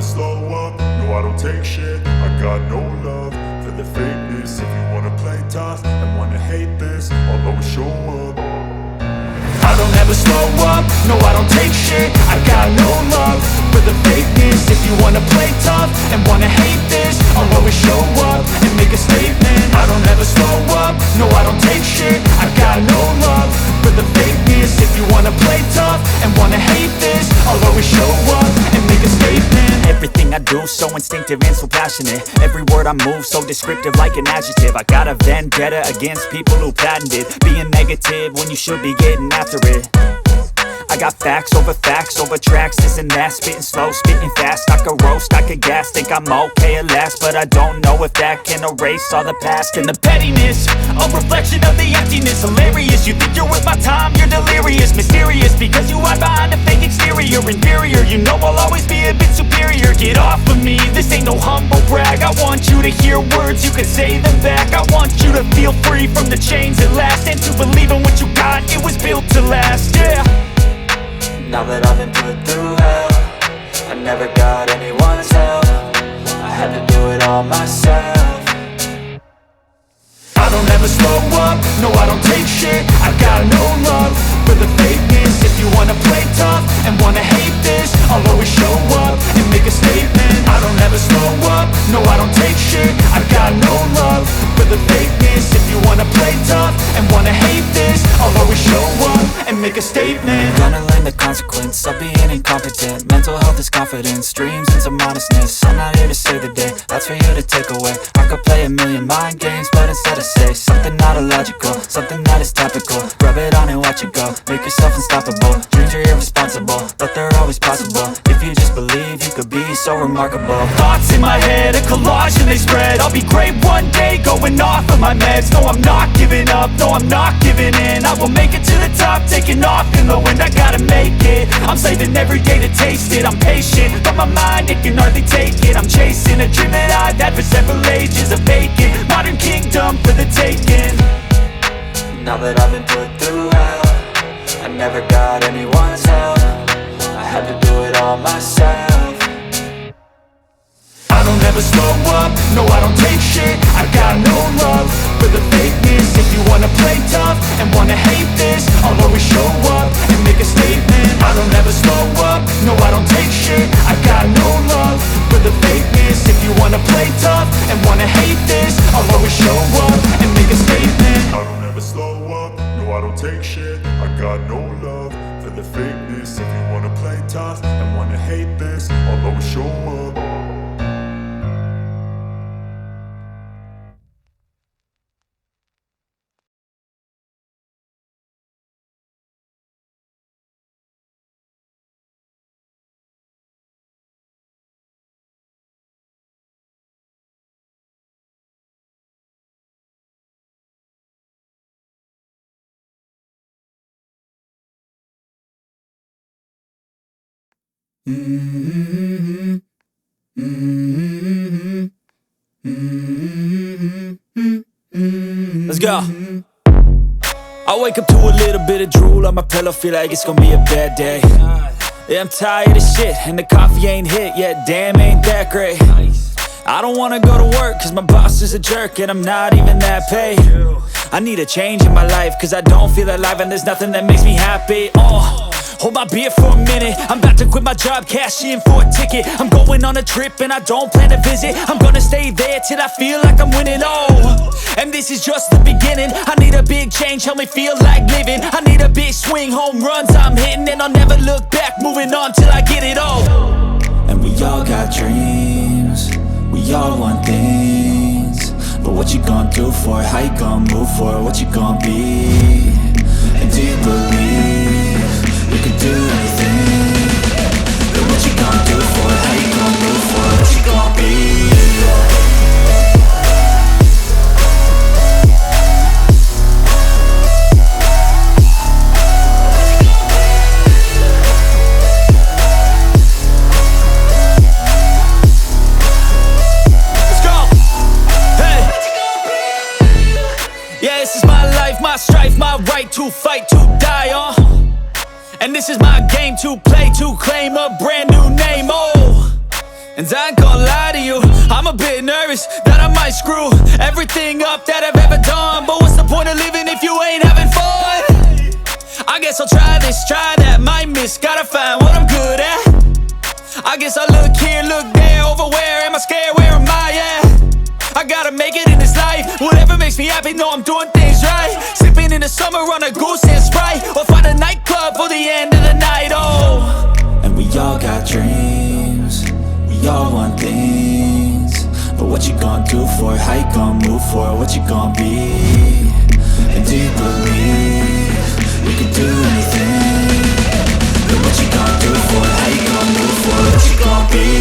slow up, no I don't take shit. I got no love for the fakeness. If you wanna play tough and wanna hate this, I'll always show up. I don't ever slow up, no I don't take shit. I got no love for the fakeness. If you wanna play tough and wanna hate this, I'll always show up and make a statement. I don't ever slow up, no I don't take shit. I got no love for the fakeness. If you wanna play tough and wanna hate this, I'll always show up and make a statement. Everything I do so instinctive and so passionate. Every word I move so descriptive like an adjective. I got a vendetta against people who patented being negative when you should be getting after it. I got facts over tracks, this and that. Spitting slow, spitting fast, I could roast, I could gas. Think I'm okay at last, but I don't know if that can erase all the past. And the pettiness, a reflection of the emptiness. Hilarious, you think you're worth my time, you're delirious. Mysterious, because you hide behind a fake exterior. Inferior, you know I'll always be a bit superior. Get off of me, this ain't no humble brag. I want you to hear words, you can say them back. I want you to feel free from the chains at last, and to believe in what you got, it was built to last, yeah. Now that I've been put through hell, I never got anyone's help. I had to do it all myself. I don't ever slow up, no I don't take shit. I got no love for the fakeness. If you wanna play tough and wanna hate this, I'll always show up and make a statement. I don't ever slow up, no I don't take shit. I got no love for the fakeness. If you wanna play tough and wanna hate this, I'll always show up and make a statement. Gonna learn the consequence of being incompetent. Mental health is confidence, dreams and some modestness. I'm not here to save the day, that's for you to take away. I could play a million mind games, but instead I say something not illogical, something that is topical. Rub it on and watch it go, make yourself unstoppable. Dreams are irresponsible, but they're always possible. If you just believe, you could be so remarkable. Thoughts in my head, a collage and they spread. I'll be great one day, going off of my meds. No, I'm not giving up, no, I'm not giving in. I will make it to the top, taking off in the wind. I gotta make it, I'm saving every day to taste it. I'm patient, but my mind, it can hardly take it. I'm chasing a dream that I've had for several ages. A vacant, modern kingdom for the taking. Now that I've been put through hell, I never got anyone's help. I had to do it all myself. I don't ever slow up, no I don't take shit. I got no love for the fakeness. If you wanna play tough and wanna hate this, I'll always show up and make a statement. I don't ever slow up, no I don't take shit. I got no love for the fakeness. If you wanna play tough and wanna hate this, I'll always show up and make a statement. I don't ever slow up, no I don't take shit. I got no love for the fakeness. If you wanna play tough and wanna hate this, I'll always show up. Let's go. I wake up to a little bit of drool on my pillow, feel like it's gonna be a bad day. Yeah, I'm tired of shit, and the coffee ain't hit yet, damn, ain't that great. I don't wanna go to work, cause my boss is a jerk, and I'm not even that paid. I need a change in my life, cause I don't feel alive, and there's nothing that makes me happy. Hold my beer for a minute, I'm about to quit my job, cash in for a ticket. I'm going on a trip and I don't plan to visit. I'm gonna stay there till I feel like I'm winning, and this is just the beginning. I need a big change, help me feel like living. I need a big swing, home runs I'm hitting, and I'll never look back, moving on till I get it all. And we all got dreams, we all want things, but what you gonna do for it? How you gonna move for it? What you gonna be? And do you believe you can do anything? But what you gonna do for it? How you gonna move for it? What you gonna be? My strife, my right to fight, to die on. And this is my game to play, to claim a brand new name, And I ain't gonna lie to you, I'm a bit nervous that I might screw everything up that I've ever done. But what's the point of living if you ain't having fun? I guess I'll try this, try that, might miss, gotta find what I'm good at. I guess I look here, look there, over where am I scared, where am I at? I gotta make it in this life, whatever makes me happy, know I'm doing things right. Sipping in the summer on a goose and Sprite, or find a nightclub for the end of the night, oh. And we all got dreams, we all want things, but what you gonna do for it, how you gonna move for it, what you gonna be? And do you believe you can do anything? But what you gonna do for it, how you gonna move for it, what you gonna be?